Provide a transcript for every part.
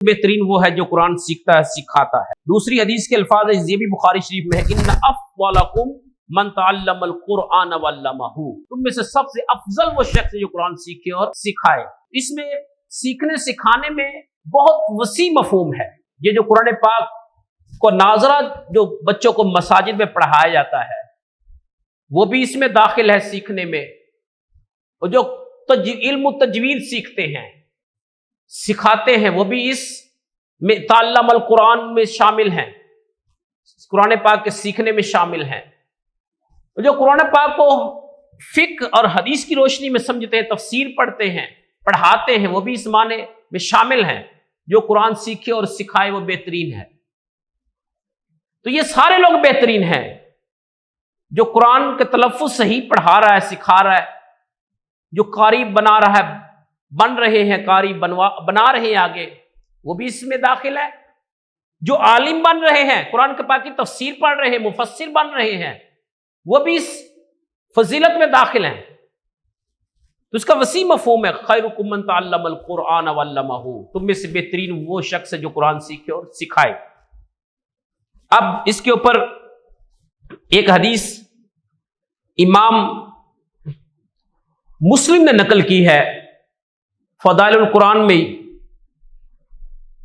بہترین وہ ہے جو قرآن سیکھتا ہے سکھاتا ہے۔ دوسری حدیث کے الفاظ ہے، یہ بھی بخاری شریف میں ہے، ان افضلکم من تعلم القرآن وعلمہ، تم میں سے سب سے افضل وہ شخص ہے جو قرآن سیکھے اور سکھائے۔ اس میں سیکھنے سکھانے میں بہت وسیع مفہوم ہے۔ یہ جو قرآن پاک کو ناظرہ جو بچوں کو مساجد میں پڑھایا جاتا ہے وہ بھی اس میں داخل ہے سیکھنے میں، اور جو علم و تجوید سیکھتے ہیں سکھاتے ہیں وہ بھی اس میں تعلم القرآن میں شامل ہیں، قرآن پاک کے سیکھنے میں شامل ہیں۔ جو قرآن پاک کو فقہ اور حدیث کی روشنی میں سمجھتے ہیں، تفسیر پڑھتے ہیں، پڑھاتے ہیں، وہ بھی اس معنی میں شامل ہیں جو قرآن سیکھے اور سکھائے وہ بہترین ہے۔ تو یہ سارے لوگ بہترین ہیں، جو قرآن کے تلفظ صحیح پڑھا رہا ہے، سکھا رہا ہے، جو قاری بنا رہا ہے، بن رہے ہیں قاری، بنا رہے ہیں آگے، وہ بھی اس میں داخل ہے۔ جو عالم بن رہے ہیں، قرآن کے پاک کی تفسیر پڑھ رہے ہیں، مفسر بن رہے ہیں، وہ بھی اس فضیلت میں داخل ہیں۔ تو اس کا وسیع مفہوم ہے، خیرکم من تعلم القرآن وعلمہ، تم میں سے بہترین وہ شخص ہے جو قرآن سیکھے اور سکھائے۔ اب اس کے اوپر ایک حدیث امام مسلم نے نقل کی ہے فضائل القرآن میں،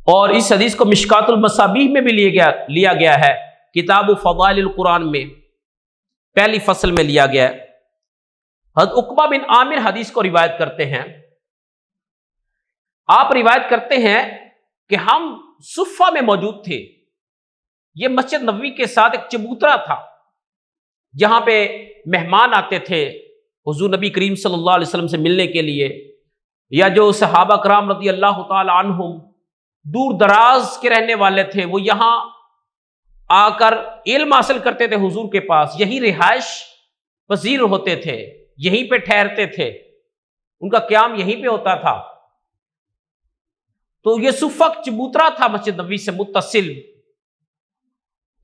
اور اس حدیث کو مشکات المصابیح میں بھی لیا گیا ہے، کتاب فضائل القرآن میں پہلی فصل میں لیا گیا ہے۔ حضرت عقبہ بن عامر حدیث کو روایت کرتے ہیں، آپ روایت کرتے ہیں کہ ہم صفہ میں موجود تھے، یہ مسجد نبوی کے ساتھ ایک چبوترا تھا جہاں پہ مہمان آتے تھے حضور نبی کریم صلی اللہ علیہ وسلم سے ملنے کے لیے، یا جو صحابہ کرام رضی اللہ تعالی عنہم دور دراز کے رہنے والے تھے، وہ یہاں آ کر علم حاصل کرتے تھے حضور کے پاس، یہی رہائش پذیر ہوتے تھے، یہیں پہ ٹھہرتے تھے، ان کا قیام یہیں پہ ہوتا تھا۔ تو یہ صفہ چبوترا تھا مسجد نبوی سے متصل۔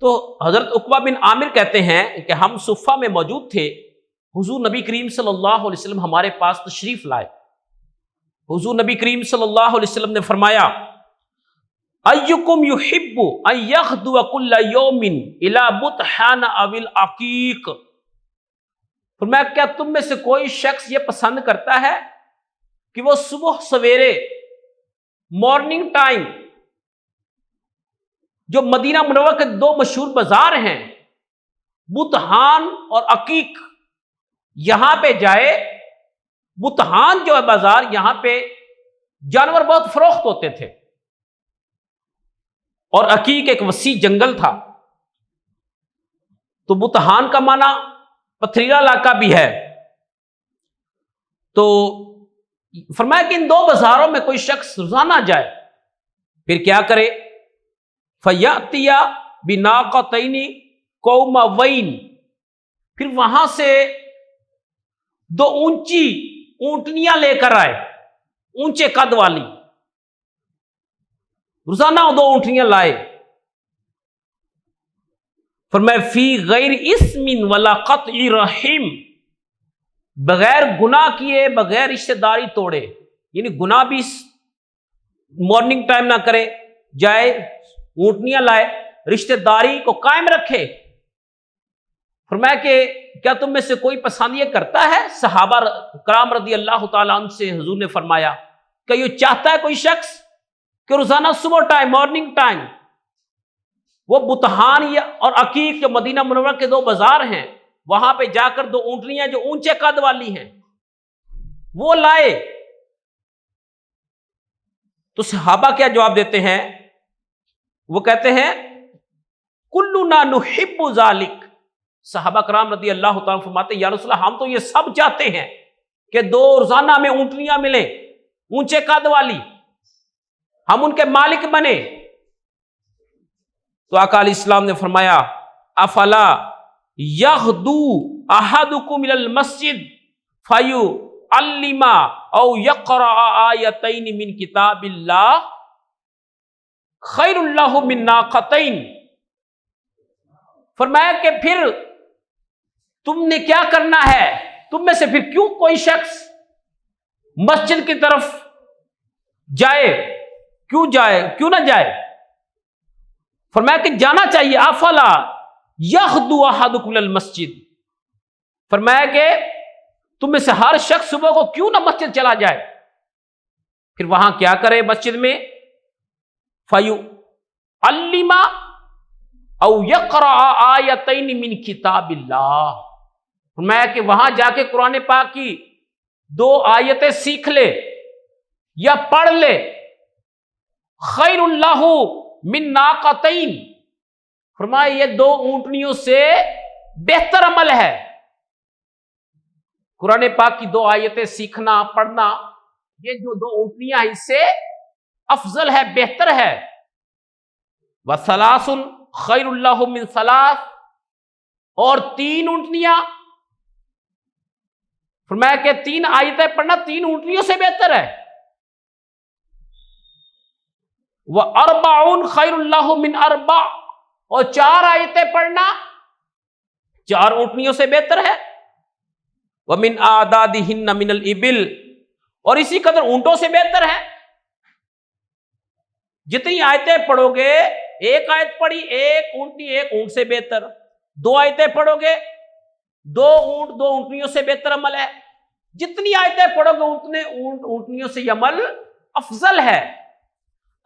تو حضرت عقبہ بن عامر کہتے ہیں کہ ہم صفہ میں موجود تھے، حضور نبی کریم صلی اللہ علیہ وسلم ہمارے پاس تشریف لائے۔ حضور نبی کریم صلی اللہ علیہ وسلم نے فرمایا، ایکم یحب ان یغدو کل یوم الی بطحان او العقیق، فرمایا کیا تم میں سے کوئی شخص یہ پسند کرتا ہے کہ وہ صبح سویرے مارننگ ٹائم جو مدینہ منورہ کے دو مشہور بازار ہیں بطحان اور عقیق، یہاں پہ جائے؟ بطحان جو ہے بازار، یہاں پہ جانور بہت فروخت ہوتے تھے، اور عقیق ایک وسیع جنگل تھا۔ تو بطحان کا معنی پتھریلا علاقہ بھی ہے۔ تو فرمایا کہ ان دو بازاروں میں کوئی شخص روزانہ جائے، پھر کیا کرے؟ فَيَأْتِيَ بِنَاقَتَيْنِ قَوْمَوَيْنِ، پھر وہاں سے دو اونچی اونٹنیاں لے کر آئے، اونچے قد والی، روزانہ دو اونٹنیاں لائے۔ فرمایا فی غیر اسم ولا قطع رحم، بغیر گناہ کیے، بغیر رشتہ داری توڑے، یعنی گناہ بھی مارننگ ٹائم نہ کرے، جائے اونٹنیاں لائے، رشتہ داری کو قائم رکھے۔ فرمایا کہ کیا تم میں سے کوئی پسند یہ کرتا ہے؟ صحابہ کرام رضی اللہ تعالیٰ عنہ سے حضور نے فرمایا کہ یہ چاہتا ہے کوئی شخص کہ روزانہ صبح ٹائم، مارننگ ٹائم، وہ بطحان اور عقیق جو مدینہ منورہ کے دو بازار ہیں وہاں پہ جا کر دو اونٹنیاں جو اونچے قد والی ہیں وہ لائے؟ تو صحابہ کیا جواب دیتے ہیں؟ وہ کہتے ہیں کلنا نحب ذالک، صحابہ کرام رضی اللہ تعالیٰ فرماتے ہیں یا رسول اللہ ہم تو یہ سب چاہتے ہیں کہ دو روزانہ میں اونٹنیاں ملیں اونچے قد والی، ہم ان کے مالک بنے۔ تو آقا علیہ السلام نے فرمایا افلا یغدو احدکم الی المسجد فیعلم او یقرأ آیتین من کتاب اللہ خیر اللہ من ناقتین، فرمایا کہ پھر تم نے کیا کرنا ہے، تم میں سے پھر کیوں کوئی شخص مسجد کی طرف جائے کیوں نہ جائے؟ فرمایا کہ جانا چاہیے. افلا یغدو احدکم المسجد، فرمایا کہ تم میں سے ہر شخص صبح کو کیوں نہ مسجد چلا جائے. پھر وہاں کیا کرے مسجد میں؟ فَيُعَلِّمَ او یقرأ آیتین من کتاب اللہ، فرمایا کہ وہاں جا کے قرآن پاک کی 2 آیتیں سیکھ لے یا پڑھ لے. خیر اللہ من ناقتین، فرمایا یہ 2 اونٹنیوں سے بہتر عمل ہے. قرآن پاک کی 2 آیتیں سیکھنا پڑھنا، یہ جو 2 اونٹنیاں اس سے افضل ہے، بہتر ہے. وَثَلَاثٌ خیر اللہ من ثلاث، اور 3 اونٹنیاں، فرمایا کہ 3 آیتیں پڑھنا 3 اونٹنیوں سے بہتر ہے. وَأَرْبَعٌ خیر اللہ من اربع، اور 4 آیتیں پڑھنا 4 اونٹنیوں سے بہتر ہے. وَمِنْ أَعْدَادِهِنَّ مِنَ الْإِبِلِ، اور اسی قدر اونٹوں سے بہتر ہے. جتنی آیتیں پڑھو گے، 1 آیت پڑھی 1 اونٹنی 1 اونٹ سے بہتر، 2 آیتیں پڑھو گے 2 اونٹ 2 اونٹنیوں سے بہتر عمل ہے. جتنی آیتیں پڑھو گے اتنے اونٹنیوں سے یہ عمل افضل ہے.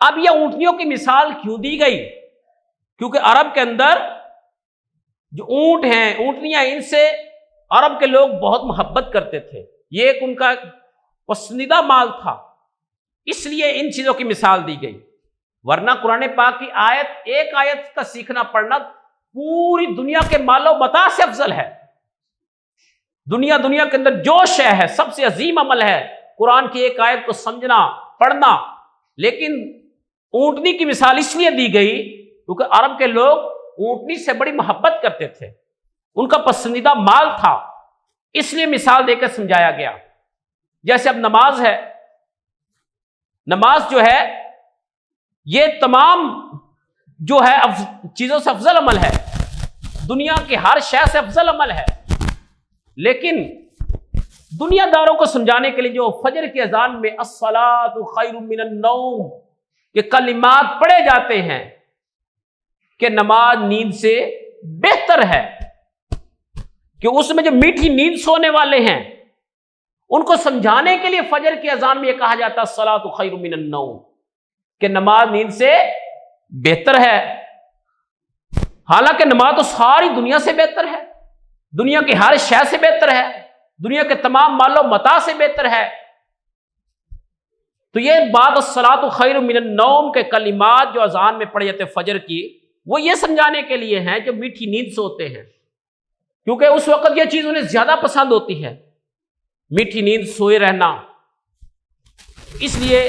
اب یہ اونٹنیوں کی مثال کیوں دی گئی؟ کیونکہ عرب کے اندر جو اونٹ ہیں، اونٹنیاں، ان سے عرب کے لوگ بہت محبت کرتے تھے. یہ ایک ان کا پسندیدہ مال تھا، اس لیے ان چیزوں کی مثال دی گئی. ورنہ قرآن پاک کی ایک آیت کا سیکھنا پڑھنا پوری دنیا کے مال و متاع سے افضل ہے. دنیا کے اندر جو شے ہے سب سے عظیم عمل ہے قرآن کی ایک آیت کو سمجھنا پڑھنا. لیکن اونٹنی کی مثال اس لیے دی گئی کیونکہ عرب کے لوگ اونٹنی سے بڑی محبت کرتے تھے، ان کا پسندیدہ مال تھا، اس لیے مثال دے کر سمجھایا گیا. جیسے اب نماز ہے، نماز جو ہے یہ تمام جو ہے چیزوں سے افضل عمل ہے، دنیا کے ہر شے سے افضل عمل ہے. لیکن دنیا داروں کو سمجھانے کے لیے جو فجر کی اذان میں الصلاۃ خیر من النوم کے کلمات پڑھے جاتے ہیں کہ نماز نیند سے بہتر ہے، کہ اس میں جو میٹھی نیند سونے والے ہیں ان کو سمجھانے کے لیے فجر کی اذان میں یہ کہا جاتا ہے الصلاۃ خیر من النوم، کہ نماز نیند سے بہتر ہے. حالانکہ نماز تو ساری دنیا سے بہتر ہے، دنیا کی ہر شے سے بہتر ہے، دنیا کے تمام مال و متاع سے بہتر ہے. تو یہ بات الصلاۃ خیر من النوم کے کلمات جو اذان میں پڑھے جاتے فجر کی، وہ یہ سمجھانے کے لیے ہیں جو میٹھی نیند سوتے ہیں، کیونکہ اس وقت یہ چیز انہیں زیادہ پسند ہوتی ہے، میٹھی نیند سوئے رہنا. اس لیے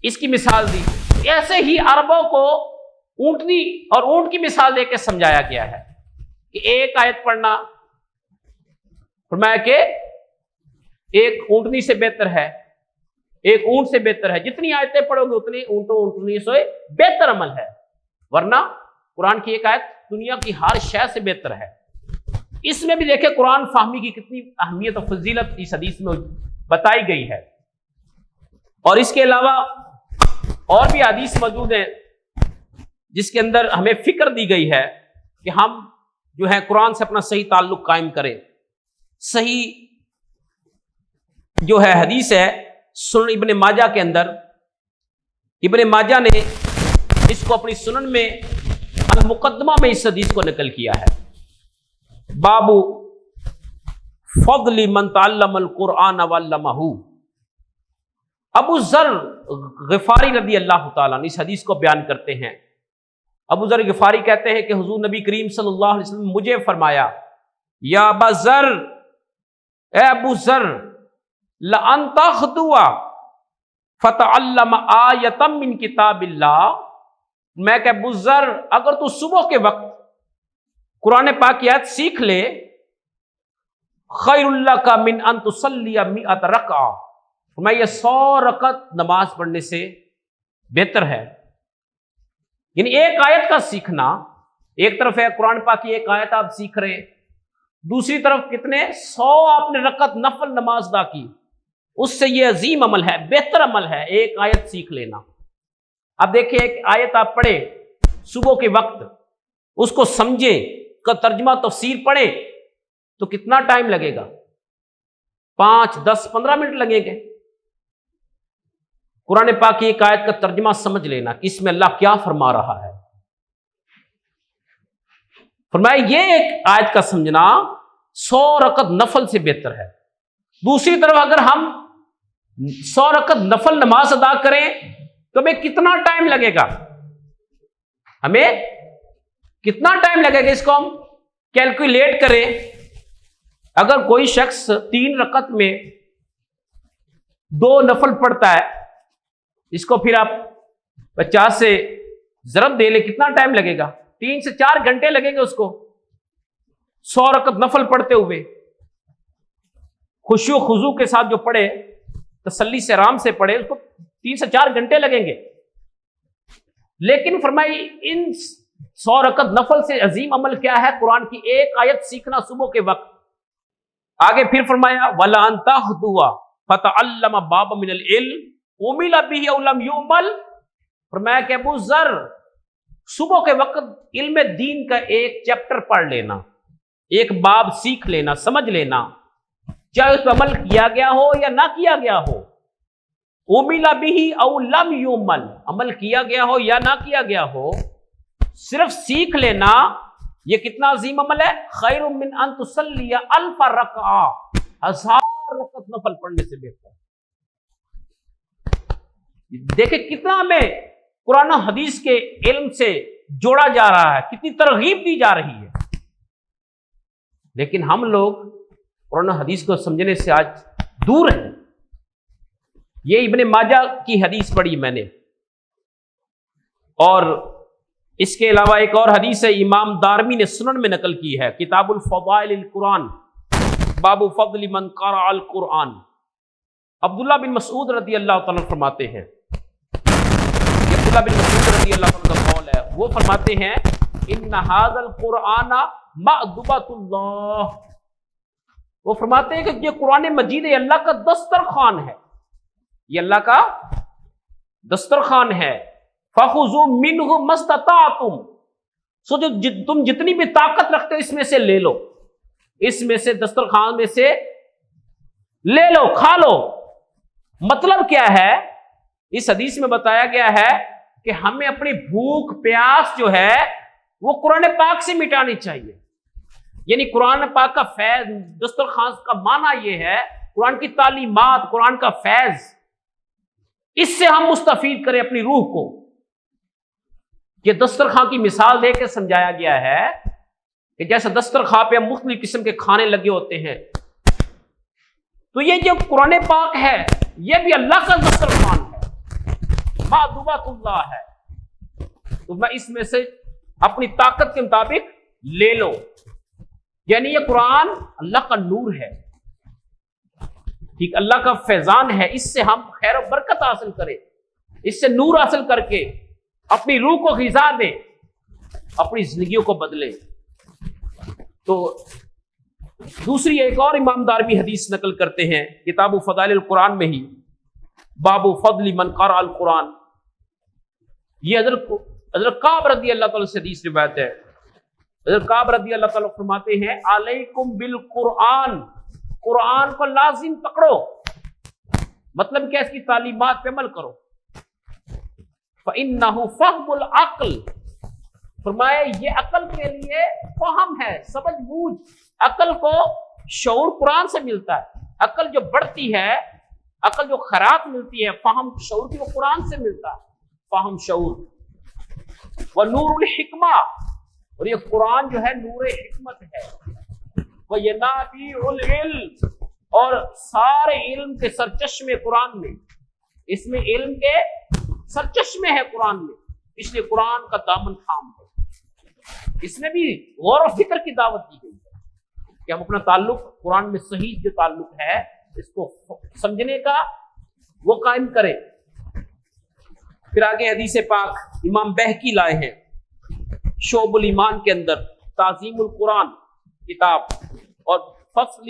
اس کی مثال دی. ایسے ہی عربوں کو اونٹنی اور اونٹ کی مثال دے کے سمجھایا گیا ہے کہ 1 آیت پڑھنا، فرمایا کہ 1 اونٹنی سے بہتر ہے، 1 اونٹ سے بہتر ہے. جتنی آیتیں پڑھو گے اتنی اونٹنی سے بہتر عمل ہے. ورنہ قرآن کی 1 آیت دنیا کی ہر شے سے بہتر ہے. اس میں بھی دیکھیں قرآن فہمی کی کتنی اہمیت اور فضیلت اس حدیث میں بتائی گئی ہے. اور اس کے علاوہ اور بھی حدیث موجود ہیں جس کے اندر ہمیں فکر دی گئی ہے کہ ہم جو ہے قرآن سے اپنا صحیح تعلق قائم کریں. صحیح جو ہے حدیث ہے سنن ابن ماجہ کے اندر، ابن ماجہ نے اس کو اپنی سنن میں المقدمہ میں اس حدیث کو نقل کیا ہے. باب فضل من تعلم القرآن وعلمہ. ابو ذر غفاری رضی اللہ تعالیٰ عنہ اس حدیث کو بیان کرتے ہیں. ابو ذر غفاری کہتے ہیں کہ حضور نبی کریم صلی اللہ علیہ وسلم مجھے فرمایا، یا ابا ذر، اے ابو ذر، لَأَن تَغْدُوَ فَتَعَلَّمَ آیَةً مِّن کتاب اللہ. میں کہ ابو ذر اگر تو صبح کے وقت قرآن پاک کی آیت سیکھ لے، خیر اللہ کا من ان تصلی 100 رکعہ، میں یہ 100 رکعت نماز پڑھنے سے بہتر ہے. یعنی 1 آیت کا سیکھنا، ایک طرف ہے قرآن پاک کی 1 آیت آپ سیکھ رہے، دوسری طرف کتنے 100 آپ نے رکعت نفل نماز ادا کی، اس سے یہ عظیم عمل ہے، بہتر عمل ہے 1 آیت سیکھ لینا. اب دیکھیں ایک آیت آپ پڑھیں صبح کے وقت، اس کو سمجھیں، کا ترجمہ تفسیر پڑھیں تو کتنا ٹائم لگے گا؟ 5 10 15 منٹ لگیں گے۔ قرآن پاک کی ایک آیت کا ترجمہ سمجھ لینا کہ اس میں اللہ کیا فرما رہا ہے۔ فرمایا یہ ایک آیت کا سمجھنا 100 رکعت نفل سے بہتر ہے۔ دوسری طرف اگر ہم 100 رکعت نفل نماز ادا کریں تو ہمیں کتنا ٹائم لگے گا؟ ہمیں کتنا ٹائم لگے گا؟ اس کو ہم کیلکولیٹ کریں۔ اگر کوئی شخص 3 رکعت میں 2 نفل پڑھتا ہے، اس کو پھر آپ 50 سے ضرب دے لیں، کتنا ٹائم لگے گا؟ 3 سے 4 گھنٹے لگیں گے اس کو 100 رکعت نفل پڑھتے ہوئے۔ خشوع و خضوع کے ساتھ جو پڑھے، تسلی سے آرام سے پڑھے، اس کو 3 سے 4 گھنٹے لگیں گے۔ لیکن فرمائی ان 100 رکعت نفل سے عظیم عمل کیا ہے؟ قرآن کی ایک آیت سیکھنا صبح کے وقت۔ آگے پھر فرمایا وَلَا أَن تَهْدُوَ فَتَعَلَّمَ بَابًا مِنَ الْعِلْمِ عُمِلَ بِهِ أَوْ لَمْ يُعْمَلْ۔ فرمایا کہ ابو ذر صبح کے وقت علم دین کا ایک چیپٹر پڑھ لینا، ایک باب سیکھ لینا، سمجھ لینا، چاہے اس پر عمل کیا گیا ہو یا نہ کیا گیا ہو۔ عُمِلَ بِهِ أَوْ لَمْ يُعْمَلْ، عمل کیا گیا ہو یا نہ کیا گیا ہو، صرف سیکھ لینا یہ کتنا عظیم عمل ہے۔ خیر من ان تصلی 1000 رکعہ، 1000 رکعت نفل پڑھنے سے بہتر۔ دیکھیں کتنا ہمیں قرآن و حدیث کے علم سے جوڑا جا رہا ہے، کتنی ترغیب دی جا رہی ہے۔ لیکن ہم لوگ قرآن و حدیث کو سمجھنے سے آج دور ہیں۔ یہ ابن ماجہ کی حدیث پڑھی میں نے، اور اس کے علاوہ ایک اور حدیث ہے امام دارمی نے سنن میں نقل کی ہے، کتاب الفضائل القرآن باب فضل من قرأ القرآن۔ عبداللہ بن مسعود رضی اللہ تعالیٰ فرماتے ہیں، یہ عبداللہ بن مسعود رضی اللہ تعالیٰ کا قول ہے، وہ فرماتے ہیں ان ھذا القرآن مأدبۃ اللہ۔ وہ فرماتے ہیں کہ یہ قرآن مجید اللہ کا دسترخوان ہے، یہ اللہ کا دسترخوان ہے۔ فَخُذُوا مِنْهُ مَا اسْتَطَعْتُمْ، سو جو تم جتنی بھی طاقت رکھتے ہو اس میں سے لے لو، اس میں سے دسترخوان میں سے لے لو، کھا لو۔ مطلب کیا ہے؟ اس حدیث میں بتایا گیا ہے کہ ہمیں اپنی بھوک پیاس جو ہے وہ قرآن پاک سے مٹانی چاہیے۔ یعنی قرآن پاک کا فیض، دسترخوان کا معنی یہ ہے قرآن کی تعلیمات، قرآن کا فیض، اس سے ہم مستفید کریں اپنی روح کو۔ یہ دسترخوان کی مثال دے کے سمجھایا گیا ہے کہ جیسے دسترخوان پہ مختلف قسم کے کھانے لگے ہوتے ہیں، تو یہ جو قرآن پاک ہے یہ بھی اللہ کا دسترخوان ہے، مأدبۃ اللہ ہے۔ تو میں اس میں سے اپنی طاقت کے مطابق لے لو۔ یعنی یہ قرآن اللہ کا نور ہے، ٹھیک، اللہ کا فیضان ہے، اس سے ہم خیر و برکت حاصل کریں، اس سے نور حاصل کر کے اپنی روح کو غذا دیں، اپنی زندگیوں کو بدلیں۔ تو دوسری ایک اور امام دارمی حدیث نقل کرتے ہیں کتاب فضائل القرآن میں ہی، باب فضل من قرأ القرآن۔ یہ حضرت کعب رضی اللہ تعالیٰ سے حدیث روایت ہے۔ حضرت کعب رضی اللہ تعالیٰ فرماتے ہیں علیکم بالقرآن، قرآن کو لازم پکڑو، مطلب کہ اس کی تعلیمات پہ عمل کرو۔ فَإِنَّهُ فَهْمُ الْعَقْلِ، فرمایا یہ عقل کے لیے فہم ہے، سمجھ بوجھ۔ عقل کو شعور قرآن سے ملتا ہے، عقل جو بڑھتی ہے، عقل جو خیرات ملتی ہے، فہم شعور کی وہ قرآن سے ملتا ہے، فہم شعور۔ وَنُورُ الْحِکْمَةِ، اور یہ قرآن جو ہے نور حکمت ہے۔ وَيَنَابِيعُ الْعِلْمِ، اور سارے علم کے سرچشمے قرآن میں، اس میں علم کے سرچشمے ہے قرآن میں، اس لیے قرآن کا دامن تھام ہے۔ اس میں بھی غور و فکر کی دعوت دی گئی ہے کہ ہم اپنا تعلق قرآن میں صحیح جو تعلق ہے اس کو سمجھنے کا وہ قائم کریں۔ پھر آگے حدیث پاک امام بہقی لائے ہیں شعب الایمان کے اندر، تعظیم القرآن کتاب، اور فصل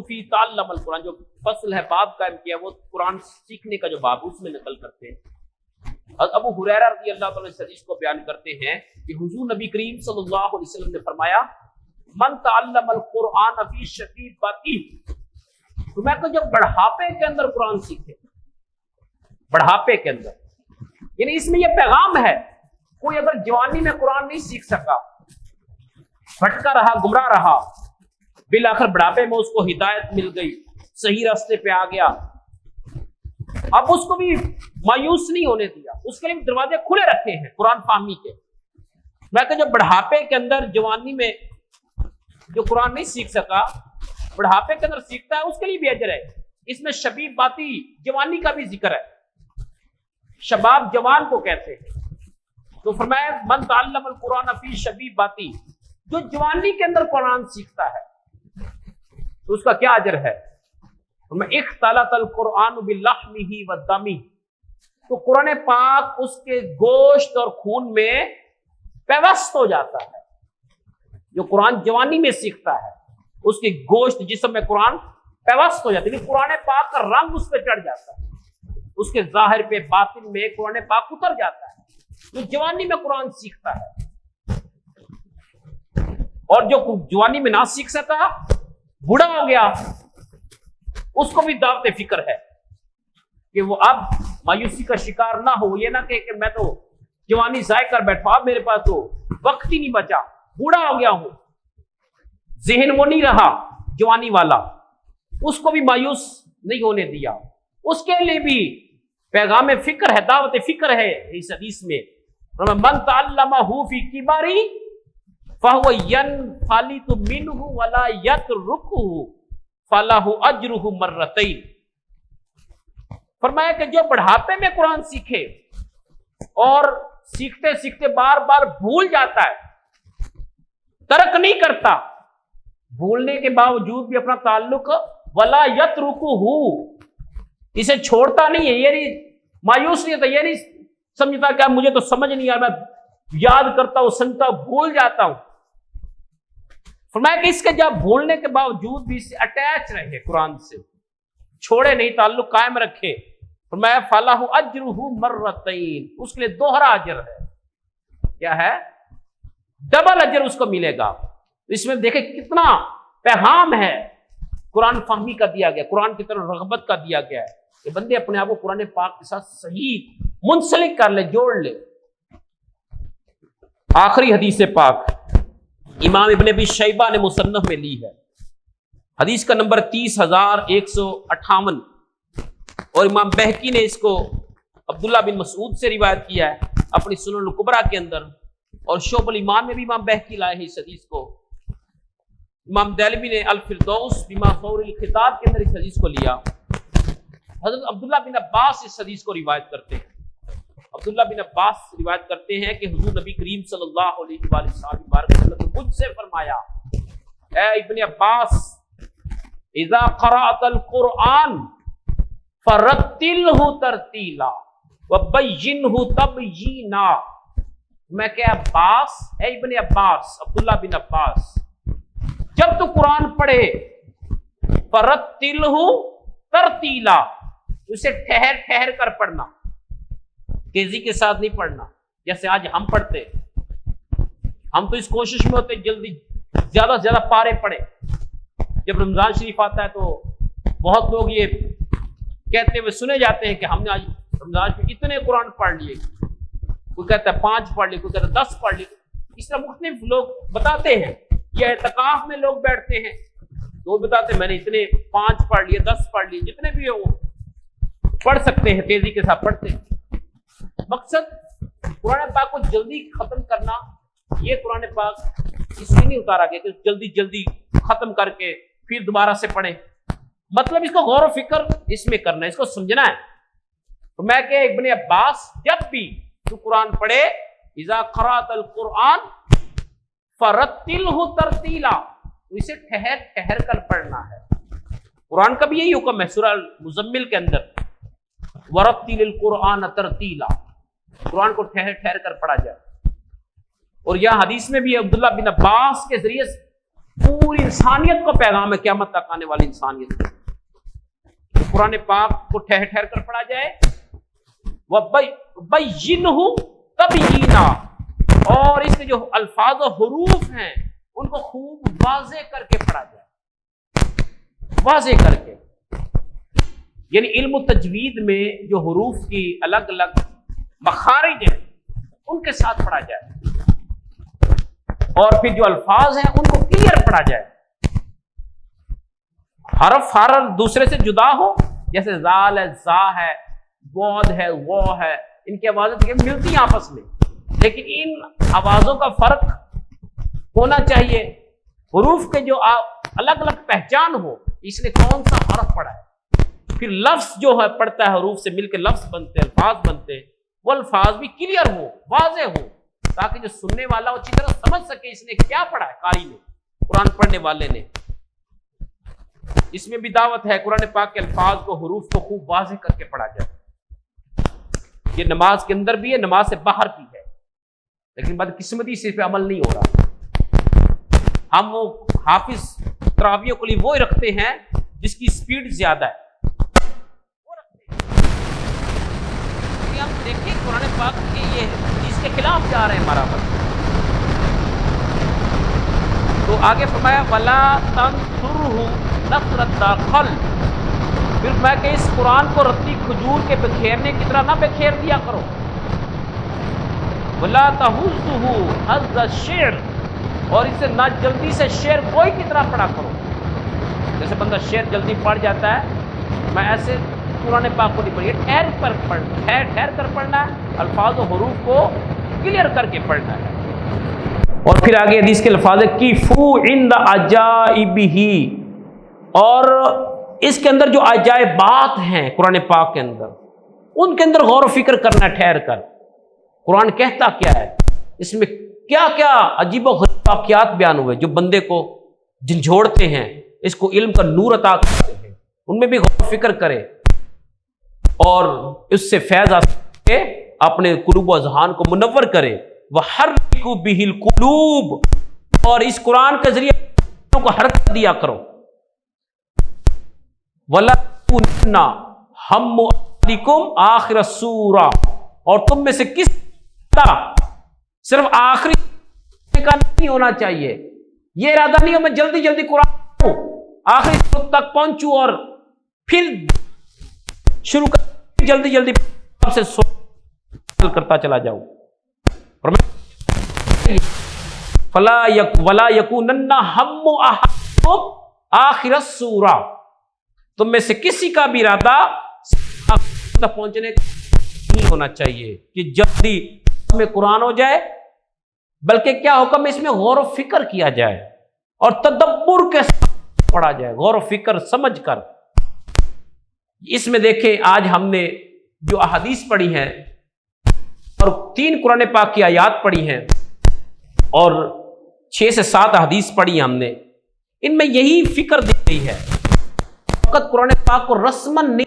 فی تعلم القرآن، جو فصل ہے باب قائم کیا وہ قرآن سیکھنے کا جو باب اس میں نقل کرتے ہیں ابو ہریرہ رضی اللہ تعالیٰ اس حدیث کو بیان کرتے ہیں کہ حضور نبی کریم صلی اللہ علیہ وسلم نے فرمایا من تعلم القرآن فی شیبۃ، تمہیں تو جب بڑھاپے کے اندر قرآن سیکھے، بڑھاپے کے اندر، یعنی اس میں یہ پیغام ہے کوئی اگر جوانی میں قرآن نہیں سیکھ سکا، بھٹکا رہا، گمراہ رہا، بالآخر بڑھاپے میں اس کو ہدایت مل گئی، صحیح راستے پہ آ گیا، اب اس کو بھی مایوس نہیں ہونے دیا، اس کے لیے بھی دروازے کھلے رکھے ہیں قرآن فہمی کے۔ میں کہ جو بڑھاپے کے اندر جوانی میں جو قرآن نہیں سیکھ سکا، بڑھاپے کے اندر سیکھتا ہے، اس کے لیے بھی اجر ہے۔ اس میں شبیب باتی جوانی کا بھی ذکر ہے، شباب جوان کو کہتے ہیں، تو فرمایا من تعلم القرآن فی شبیب باتی، جو جوانی کے اندر قرآن سیکھتا ہے تو اس کا کیا اجر ہے؟ اختلط القرآن بلحمہ ودمہ، تو قرآن پاک اس کے گوشت اور خون میں پیوست ہو جاتا ہے۔ جو قرآن جوانی میں سیکھتا ہے اس کے گوشت جسم میں قرآن پیوست ہو جاتا ہے، قرآن پاک کا رنگ اس پہ چڑھ جاتا ہے، اس کے ظاہر پہ باطن میں قرآن پاک اتر جاتا ہے۔ جو جوانی میں قرآن سیکھتا ہے، اور جو جوانی میں نہ سیکھ سکا، بوڑھا ہو گیا، اس کو بھی دعوت فکر ہے کہ وہ اب مایوسی کا شکار نہ ہو، یہ نہ کہ میں تو جوانی ضائع کر بیٹھا، اب میرے پاس تو وقت ہی نہیں بچا، بوڑھا ہو گیا ہوں، ذہن وہ نہیں رہا جوانی والا، اس کو بھی مایوس نہیں ہونے دیا۔ اس کے لیے بھی پیغام فکر ہے، دعوت فکر ہے اس حدیث میں۔ من تعلمہ فی کبار فہو ینفلت منہ ولا یترکہ فلہ اجرہ مرتین۔ فرمایا کہ جو بڑھاپے میں قرآن سیکھے اور سیکھتے سیکھتے بار بار بھول جاتا ہے، ترک نہیں کرتا، بھولنے کے باوجود بھی اپنا تعلق ولا یترکہ، اسے چھوڑتا نہیں ہے، یہ نہیں مایوس نہیں ہوتا، یہ نہیں سمجھتا کہ مجھے تو سمجھ نہیں آ رہا، میں یاد کرتا ہوں، سنتا ہوں، بھول جاتا ہوں۔ فرمایا کہ اس کے جب بھولنے کے باوجود بھی اس سے اٹیچ رہے، قرآن سے چھوڑے نہیں، تعلق قائم رکھے، فرمایا فلہ اجرہ مرتین، اس کے لیے دوہرا اجر ہے۔ کیا ہے؟ ڈبل اجر اس کو ملے گا۔ اس میں دیکھیں کتنا پیغام ہے قرآن فہمی کا دیا گیا، قرآن کی طرف رغبت کا دیا گیا ہے کہ بندے اپنے آپ کو قرآن پاک کے ساتھ صحیح منسلک کر لے، جوڑ لے۔ آخری حدیث پاک امام ابن ابی شیبہ نے مصنف میں لی ہے، حدیث کا نمبر 30,158، اور امام بہقی نے اس کو عبداللہ بن مسعود سے روایت کیا ہے اپنی سنن الکبریٰ کے اندر، اور شعب الایمان میں بھی امام بہقی لائے ہیں اس حدیث کو۔ امام دہلوی نے الفردوس بما فور الخطاب کے اندر اس حدیث کو لیا۔ حضرت عبداللہ بن عباس اس حدیث کو روایت کرتے ہیں۔ عبداللہ بن عباس روایت کرتے ہیں کہ حضور نبی کریم صلی اللہ علیہ وآلہ وسلم نے مجھ سے فرمایا، اے ابن عباس، اذا قرأت القرآن فرتلہ ترتیلا وبینہ تبیینا۔ میں کہ عباس، اے ابن عباس، عبداللہ بن عباس، جب تو قرآن پڑھے فرتلہ ترتیلا، اسے ٹھہر ٹھہر کر پڑھنا، تیزی کے ساتھ نہیں پڑھنا جیسے آج ہم پڑھتے۔ ہم تو اس کوشش میں ہوتے جلدی زیادہ سے زیادہ پارے پڑھیں۔ جب رمضان شریف آتا ہے تو بہت لوگ یہ کہتے ہوئے سنے جاتے ہیں کہ ہم نے آج رمضان میں اتنے قرآن پڑھ لیے، کوئی کہتا ہے 5 پڑھ لیے، کوئی کہتا ہے 10 پڑھ لیے، اس طرح مختلف لوگ بتاتے ہیں۔ یہ اعتکاف میں لوگ بیٹھتے ہیں تو وہ بتاتے ہیں میں نے اتنے 5 پڑھ لیے، 10 پڑھ لیے، جتنے بھی ہو پڑھ سکتے ہیں، تیزی کے ساتھ پڑھتے ہیں۔ مقصد قرآن پاک کو جلدی ختم کرنا، یہ قرآن پاک اس لیے نہیں اتارا گیا کہ جلدی جلدی ختم کر کے پھر دوبارہ سے پڑھیں، مطلب اس کو غور و فکر اس میں کرنا ہے، اس کو سمجھنا ہے۔ تو میں کہ ابن عباس، جب بھی تو قرآن پڑھے، اذا قرأت القرآن فرتلہ ترتیلا، تو اسے ٹھہر ٹھہر کر پڑھنا ہے۔ قرآن کا بھی یہی حکم ہے سورہ مزمل کے اندر، ورتل القرآن ترتیلا، قرآن کو ٹھہر ٹھہر کر پڑھا جائے۔ اور یہاں حدیث میں بھی عبداللہ بن عباس کے ذریعے پوری انسانیت کو پیغام ہے، قیامت تک آنے والی انسانیت کو قرآن پاک کو ٹھہر ٹھہر کر پڑھا جائے۔ وَبَيِّنْهُ تَبْيِينًا، اور اس کے جو الفاظ و حروف ہیں ان کو خوب واضح کر کے پڑھا جائے، واضح کر کے، یعنی علم تجوید میں جو حروف کی الگ الگ مخارج ہیں ان کے ساتھ پڑھا جائے، اور پھر جو الفاظ ہیں ان کو کلیئر پڑھا جائے، حرف دوسرے سے جدا ہو، جیسے زال ہے، زا ہے، بود ہے، وہ ہے، ان کی آوازیں ملتی ہیں آپس میں، لیکن ان آوازوں کا فرق ہونا چاہیے، حروف کے جو الگ الگ پہچان ہو، اس نے کون سا حرف پڑھا ہے، پھر لفظ جو ہے پڑھتا ہے حروف سے مل کے لفظ بنتے ہیں، الفاظ بنتے ہیں، وہ الفاظ بھی کلیئر ہو، واضح ہو، تاکہ جو سننے والا اچھی طرح سمجھ سکے اس نے کیا پڑھا ہے، قاری نے، قرآن پڑھنے والے نے۔ اس میں بھی دعوت ہے قرآن پاک کے الفاظ کو، حروف کو خوب واضح کر کے پڑھا جائے۔ یہ نماز کے اندر بھی ہے، نماز سے باہر بھی ہے، لیکن بدقسمتی سے اس پہ عمل نہیں ہو رہا۔ ہم وہ حافظ تراویح کے لیے وہ رکھتے ہیں جس کی سپیڈ زیادہ ہے، وہ رکھتے ہیں، ہم دیکھیں قرآن پاک کے یہ اس کے خلاف جا رہے ہیں ہمارا مت۔ تو آگے فرمایا وَلَا تَنْصُرْهُ نَصْرَ خَلْ، پھر میں کہ اس قرآن کو رتی کھجور کے بکھیرنے کی طرح نہ بکھیر دیا کرو، وَلَا تَهُزُّهُ هَزَّ الشِّعْرِ، اور اسے نہ جلدی سے شعر کوئی کی طرح پڑھا کرو، جیسے بندہ شعر جلدی پڑھ جاتا ہے، میں ایسے قرآن پاک کو نہیں پڑھی، ٹھہر کر پڑھنا ہے، الفاظ و حروف کو کلیئر کر کے پڑھنا ہے۔ اور پھر آگے حدیث کے الفاظ ہے کیفو عند عجائبہ، اور اس کے اندر جو عجائبات ہیں قرآن پاک کے اندر، ان کے اندر غور و فکر کرنا ہے ٹھہر کر، قرآن کہتا کیا ہے، اس میں کیا کیا عجیب و غریب واقعات بیان ہوئے جو بندے کو جھنجھوڑتے ہیں، اس کو علم کا نور عطا کرتے ہیں، ان میں بھی غور و فکر کرے اور اس سے فیض حاصل کے اپنے قلوب و اذہان کو منور کرے۔ وَحَرِّكُوا بِهِ الْقُلُوبَ، اور اس قرآن کے ذریعے کو حرکت دیا کرو۔ وَلَا يَكُونَنَّ هَمُّ أَحَدِكُمْ آخِرَ السُّورَةِ، اور تم میں سے کس طرح صرف آخری کا نہیں ہونا چاہیے، یہ ارادہ نہیں ہو میں جلدی جلدی قرآن آخری صورت تک پہنچوں اور پھر شروع کر جلدی جلدی سے کرتا چلا جاؤں۔ وَلَا يَكُونَنَّ هَمُّ أَحَدِكُمْ آخِرَ السُّورَةِ، تم میں سے کسی کا بھی ارادہ تک پہنچنے کا نہیں ہونا چاہیے کہ جلدی میں قرآن ہو جائے، بلکہ کیا حکم اس میں غور و فکر کیا جائے اور تدبر کے ساتھ پڑھا جائے، غور و فکر سمجھ کر۔ اس میں دیکھیں آج ہم نے جو احادیث پڑھی ہیں اور 3 قرآن پاک کی آیات پڑھی ہیں اور 6 سے 7 احادیث پڑھی ہم نے، ان میں یہی فکر دی گئی ہے، فقط قرآن پاک کو رسماً نہیں